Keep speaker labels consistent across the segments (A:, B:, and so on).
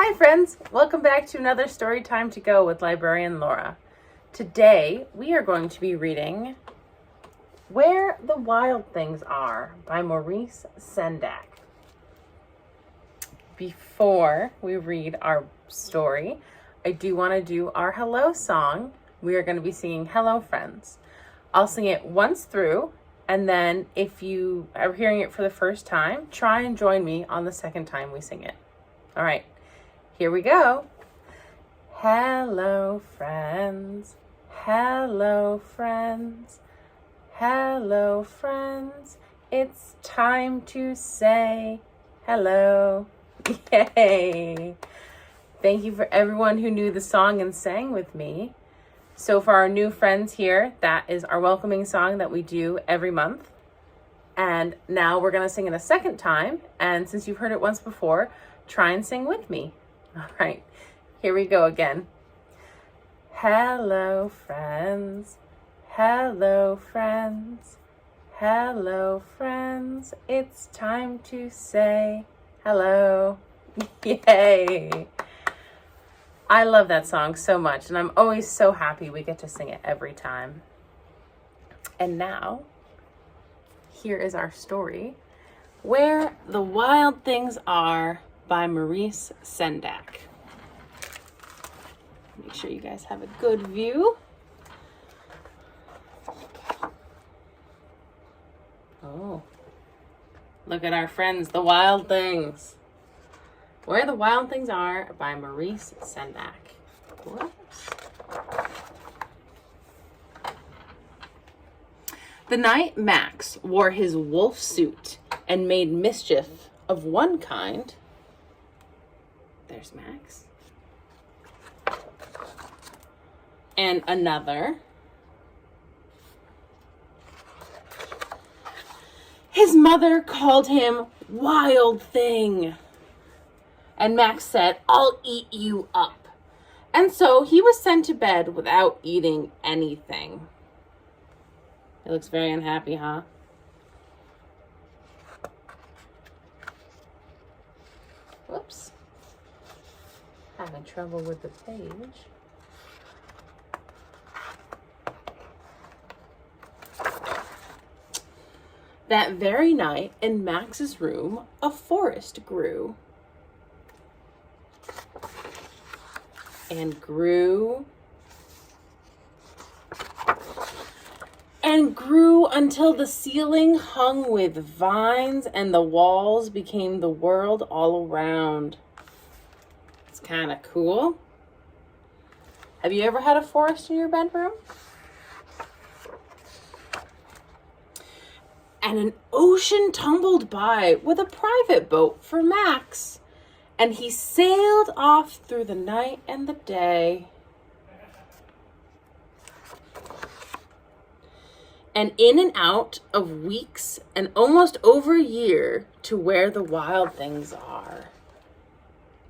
A: Hi friends, welcome back to another Story Time to Go with Librarian Laura. Today we are going to be reading Where the Wild Things Are by Maurice Sendak. Before we read our story, I do want to do our hello song. We are going to be singing Hello Friends. I'll sing it once through, and then if you are hearing it for the first time, try and join me on the second time we sing it. All right. Here we go. Hello, friends. Hello, friends. Hello, friends. It's time to say hello. Yay. Thank you for everyone who knew the song and sang with me. So for our new friends here, that is our welcoming song that we do every month. And now we're going to sing it a second time. And since you've heard it once before, try and sing with me. All right, here we go again. Hello, friends. Hello, friends. Hello, friends. It's time to say hello. Yay. I love that song so much, and I'm always so happy we get to sing it every time. And now, here is our story, Where the Wild Things Are by Maurice Sendak. Make sure you guys have a good view. Oh, look at our friends, the wild things. Where the Wild Things Are by Maurice Sendak. Whoops. The night Max wore his wolf suit and made mischief of one kind. There's Max. And another. His mother called him Wild Thing. And Max said, I'll eat you up. And so he was sent to bed without eating anything. He looks very unhappy, huh? Whoops. Having trouble with the page. That very night, in Max's room, a forest grew. And grew. And grew until the ceiling hung with vines and the walls became the world all around. It's kind of cool. Have you ever had a forest in your bedroom? And an ocean tumbled by with a private boat for Max. And he sailed off through the night and the day. And in and out of weeks and almost over a year to where the wild things are.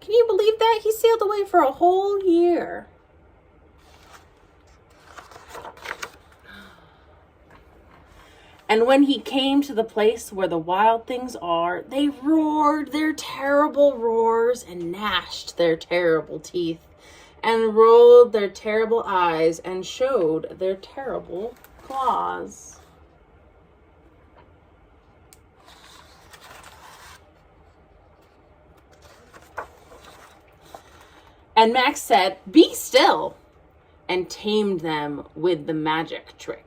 A: Can you believe that? He sailed away for a whole year. And when he came to the place where the wild things are, they roared their terrible roars and gnashed their terrible teeth and rolled their terrible eyes and showed their terrible claws. And Max said, "Be still," and tamed them with the magic trick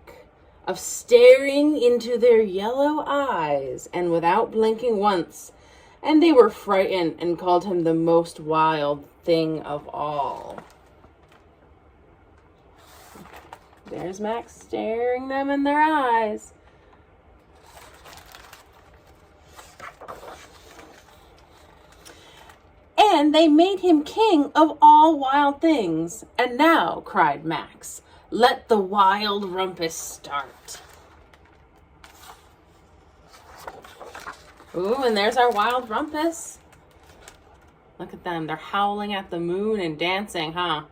A: of staring into their yellow eyes and without blinking once. And they were frightened and called him the most wild thing of all. There's Max staring them in their eyes. And they made him king of all wild things. And now, cried Max, let the wild rumpus start. Ooh, and there's our wild rumpus. Look at them. They're howling at the moon and dancing, huh?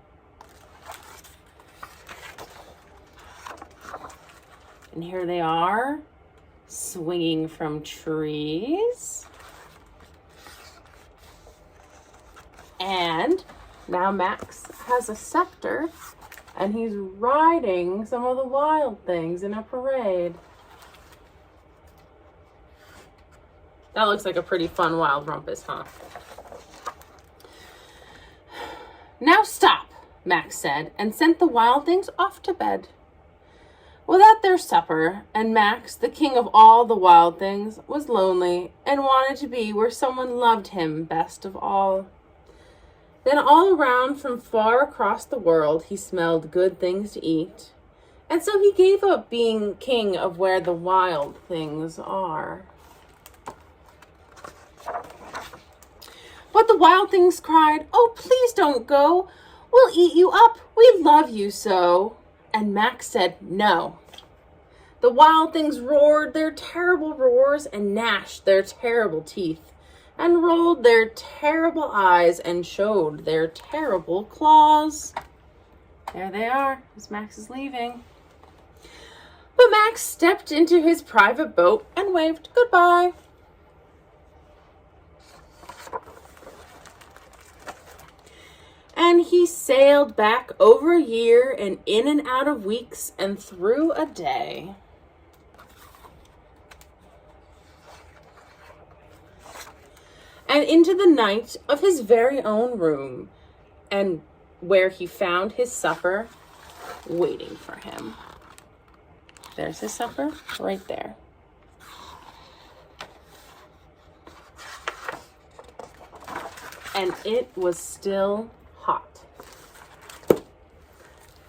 A: And here they are, swinging from trees. And now Max has a scepter and he's riding some of the wild things in a parade. That looks like a pretty fun wild rumpus, huh? Now stop, Max said, and sent the wild things off to bed. Without their supper, and Max, the king of all the wild things, was lonely and wanted to be where someone loved him best of all. Then all around from far across the world he smelled good things to eat, and so he gave up being king of where the wild things are. But the wild things cried, "Oh, please don't go. We'll eat you up. We love you so." And Max said no. The wild things roared their terrible roars and gnashed their terrible teeth and rolled their terrible eyes and showed their terrible claws. There they are, as Max is leaving. But Max stepped into his private boat and waved goodbye. And he sailed back over a year and in and out of weeks and through a day. And into the night of his very own room, and where he found his supper waiting for him. There's his supper right there. And it was still hot.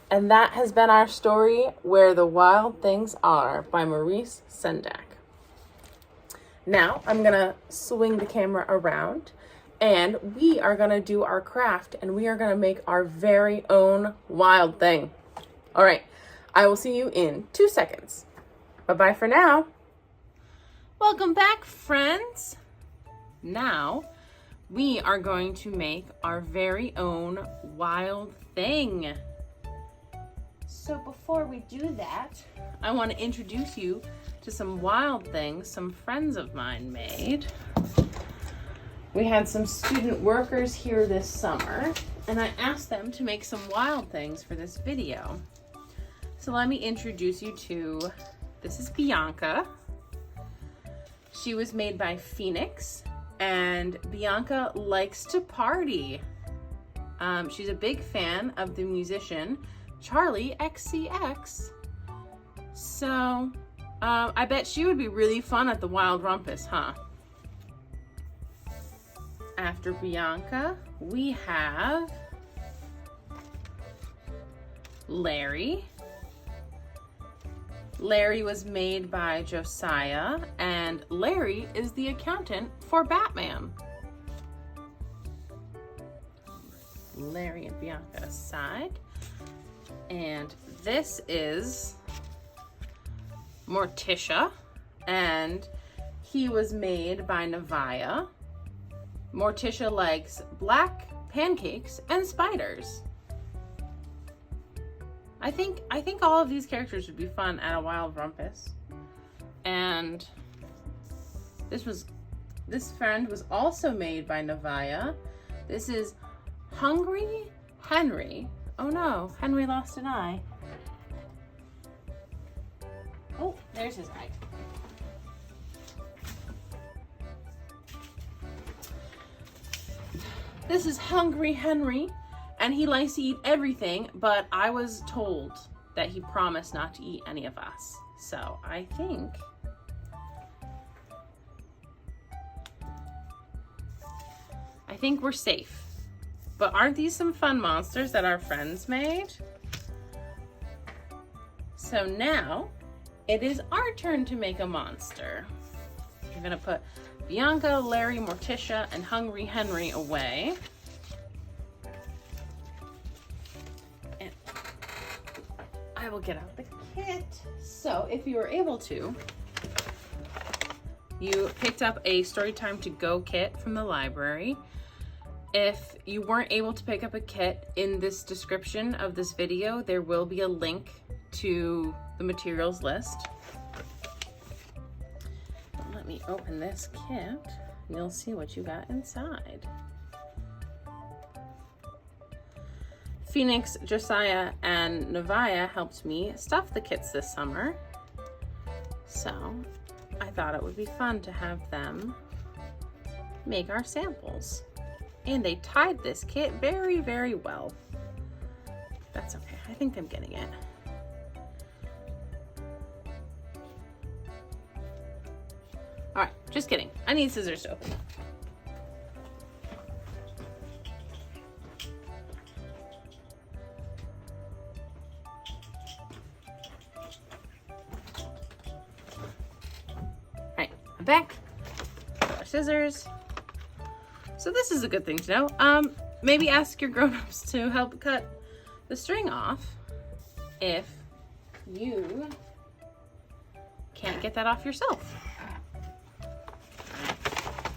A: And that has been our story, Where the Wild Things Are, by Maurice Sendak. Now I'm gonna swing the camera around and we are gonna do our craft and we are gonna make our very own wild thing. All right, I will see you in 2 seconds. Bye-bye for now. Welcome back, friends. Now, we are going to make our very own wild thing. So before we do that, I want to introduce you to some wild things some friends of mine made. We had some student workers here this summer, and I asked them to make some wild things for this video. So let me introduce you to, this is Bianca. She was made by Phoenix. And Bianca likes to party. She's a big fan of the musician Charlie XCX. So I bet she would be really fun at the Wild Rumpus, huh? After Bianca, we have Larry. Larry was made by Josiah, and Larry is the accountant for Batman. Larry and Bianca aside. And this is Morticia, and he was made by Nevaeh. Morticia likes black pancakes and spiders. I think all of these characters would be fun at a Wild Rumpus. And this friend was also made by Nevaeh. This is Hungry Henry. Oh no, Henry lost an eye. Oh, there's his eye. This is Hungry Henry. And he likes to eat everything, but I was told that he promised not to eat any of us. So I think we're safe. But aren't these some fun monsters that our friends made? So now it is our turn to make a monster. We're gonna put Bianca, Larry, Morticia, and Hungry Henry away. I will get out the kit. So if you were able to, you picked up a Storytime to Go kit from the library. If you weren't able to pick up a kit, in this description of this video, there will be a link to the materials list. Let me open this kit and you'll see what you got inside. Phoenix, Josiah, and Nevaeh helped me stuff the kits this summer. So I thought it would be fun to have them make our samples. And they tied this kit very, very well. That's okay, I think I'm getting it. All right, just kidding. I need scissors to open it. All right, I'm back. Our scissors. So this is a good thing to know. Maybe ask your grown-ups to help cut the string off if you can't get that off yourself.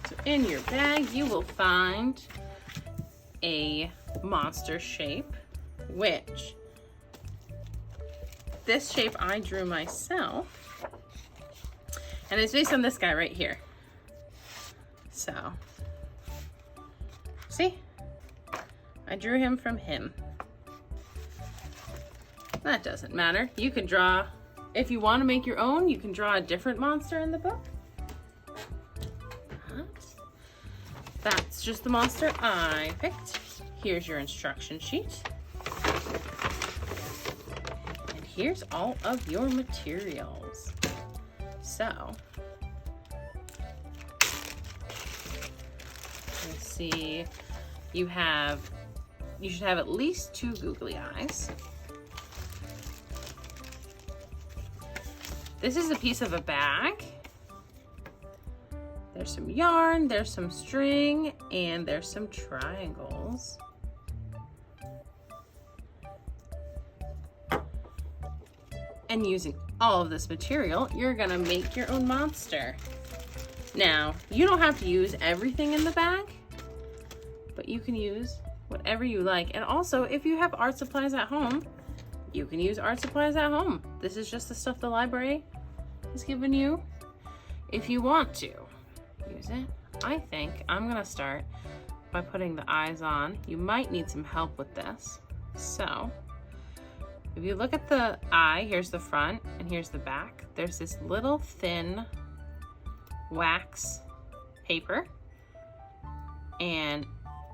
A: So in your bag, you will find a monster shape, which this shape I drew myself, and it's based on this guy right here. So, see? I drew him from him. That doesn't matter. You can draw, if you want to make your own, you can draw a different monster in the book. That's just the monster I picked. Here's your instruction sheet. And here's all of your materials. So, let's see. You should have at least 2 googly eyes. This is a piece of a bag. There's some yarn, there's some string, and there's some triangles. And using all of this material, you're gonna make your own monster. Now, you don't have to use everything in the bag, but you can use whatever you like. And also, if you have art supplies at home, you can use art supplies at home. This is just the stuff the library has given you. If you want to use it, I think I'm gonna start by putting the eyes on. You might need some help with this. So, if you look at the eye, here's the front and here's the back. There's this little thin wax paper. And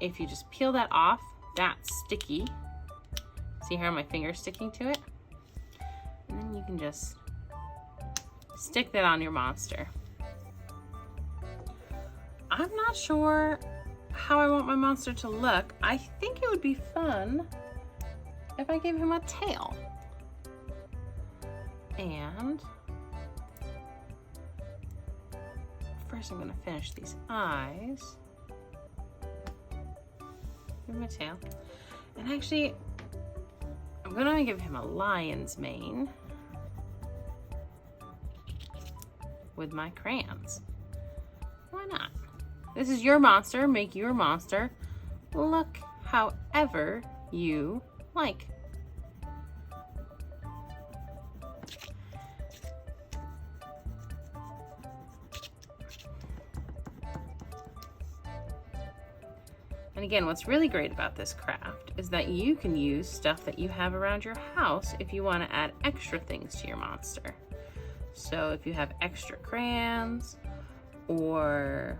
A: if you just peel that off, that's sticky. See how my finger's sticking to it? And then you can just stick that on your monster. I'm not sure how I want my monster to look. I think it would be fun if I gave him a tail. And first I'm gonna finish these eyes. Give him a tail. And actually, I'm gonna give him a lion's mane with my crayons. Why not? This is your monster. Make your monster look however you like. And again, what's really great about this craft is that you can use stuff that you have around your house if you want to add extra things to your monster. So if you have extra crayons or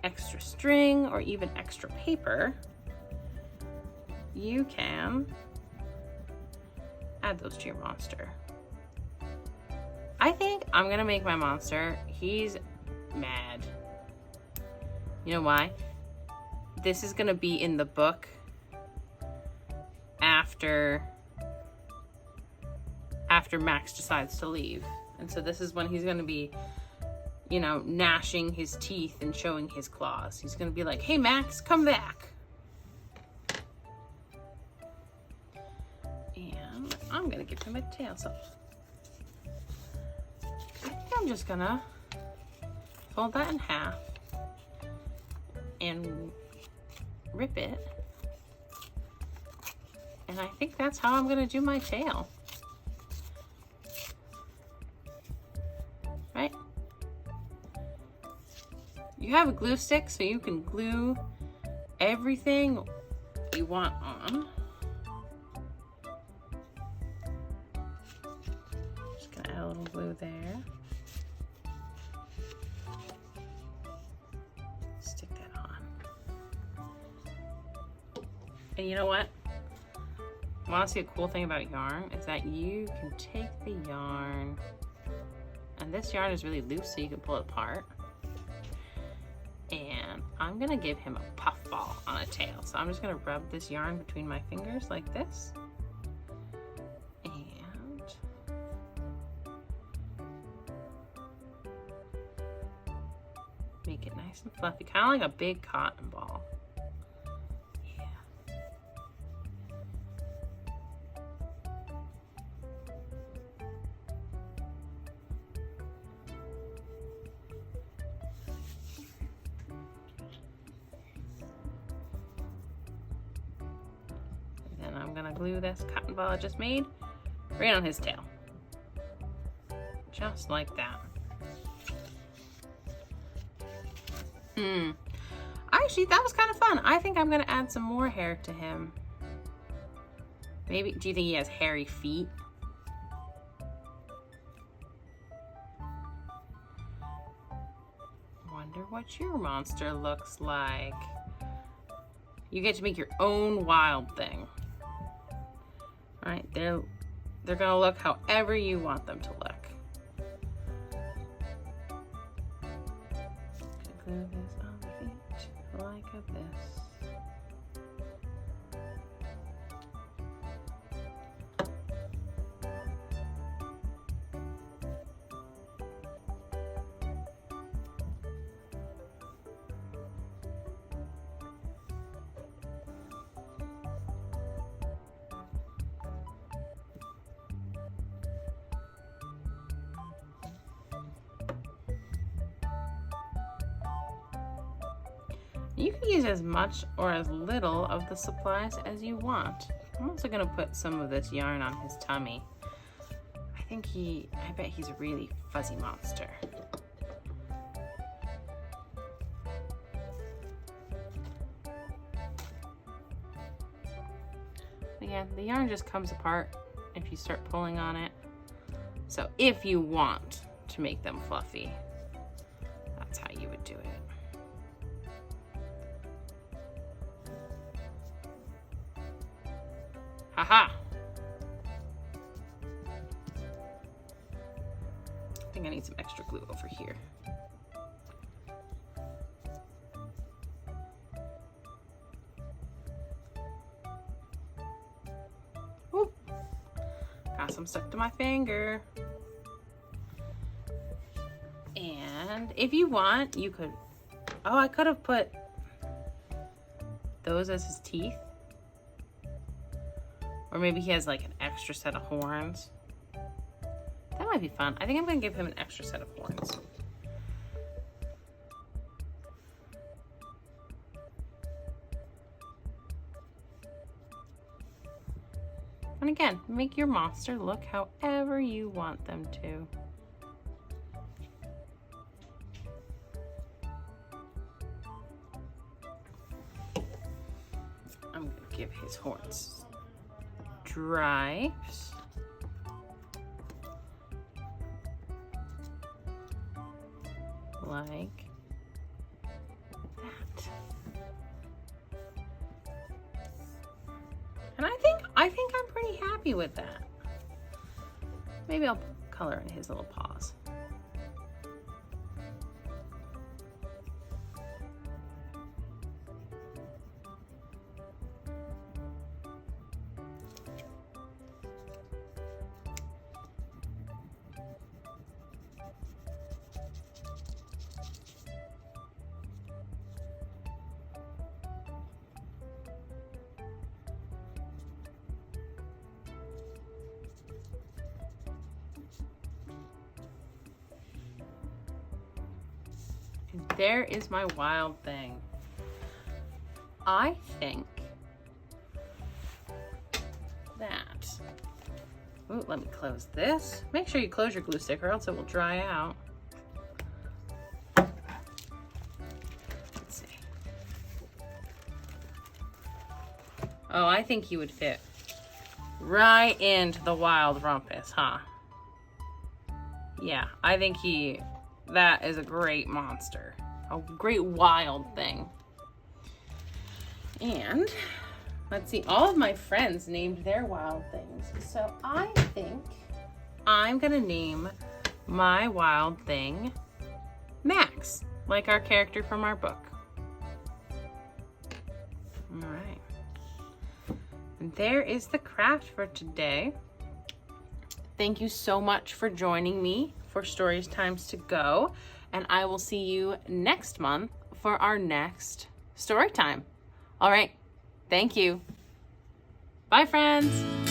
A: extra string or even extra paper, you can add those to your monster. I think I'm gonna make my monster, he's mad. You know why? This is gonna be in the book after Max decides to leave. And so this is when he's gonna be, you know, gnashing his teeth and showing his claws. He's gonna be like, hey Max, come back. And I'm gonna give him a tail. So I think I'm just gonna fold that in half and rip it. And I think that's how I'm gonna do my tail. Right? You have a glue stick, so you can glue everything you want on. a little glue there. Stick that on. And you know what? Want to see a cool thing about yarn is that you can take the yarn, and this yarn is really loose so you can pull it apart. And I'm gonna give him a puff ball on a tail. So I'm just gonna rub this yarn between my fingers like this. And make it nice and fluffy, kind of like a big cotton ball. I'm gonna glue this cotton ball I just made right on his tail. Just like that. Actually, that was kind of fun. I think I'm gonna add some more hair to him. Maybe, do you think he has hairy feet? Wonder what your monster looks like. You get to make your own wild thing. All right, they're gonna look however you want them to look. Glue this on the feet like this. You can use as much or as little of the supplies as you want. I'm also gonna put some of this yarn on his tummy. I bet he's a really fuzzy monster. Again, the yarn just comes apart if you start pulling on it. So if you want to make them fluffy, that's how you would do it. Haha! I think I need some extra glue over here. Ooh, got some stuck to my finger. And if you want, you could, oh, I could have put those as his teeth. Or maybe he has like an extra set of horns. That might be fun. I think I'm gonna give him an extra set of horns. And again, make your monster look however you want them to. I'm gonna give his horns stripes. Like that. And I think I'm pretty happy with that. Maybe I'll color in his little paws. And there is my wild thing. I think that, ooh, let me close this. Make sure you close your glue stick or else it will dry out. Let's see. Oh, I think he would fit right into the wild rumpus, huh? Yeah, I think that is a great monster. A great wild thing. And let's see, all of my friends named their wild things. So I think I'm gonna name my wild thing Max, like our character from our book. All right. And there is the craft for today. Thank you so much for joining me for Stories Times to Go. And I will see you next month for our next story time. All right. Thank you. Bye, friends.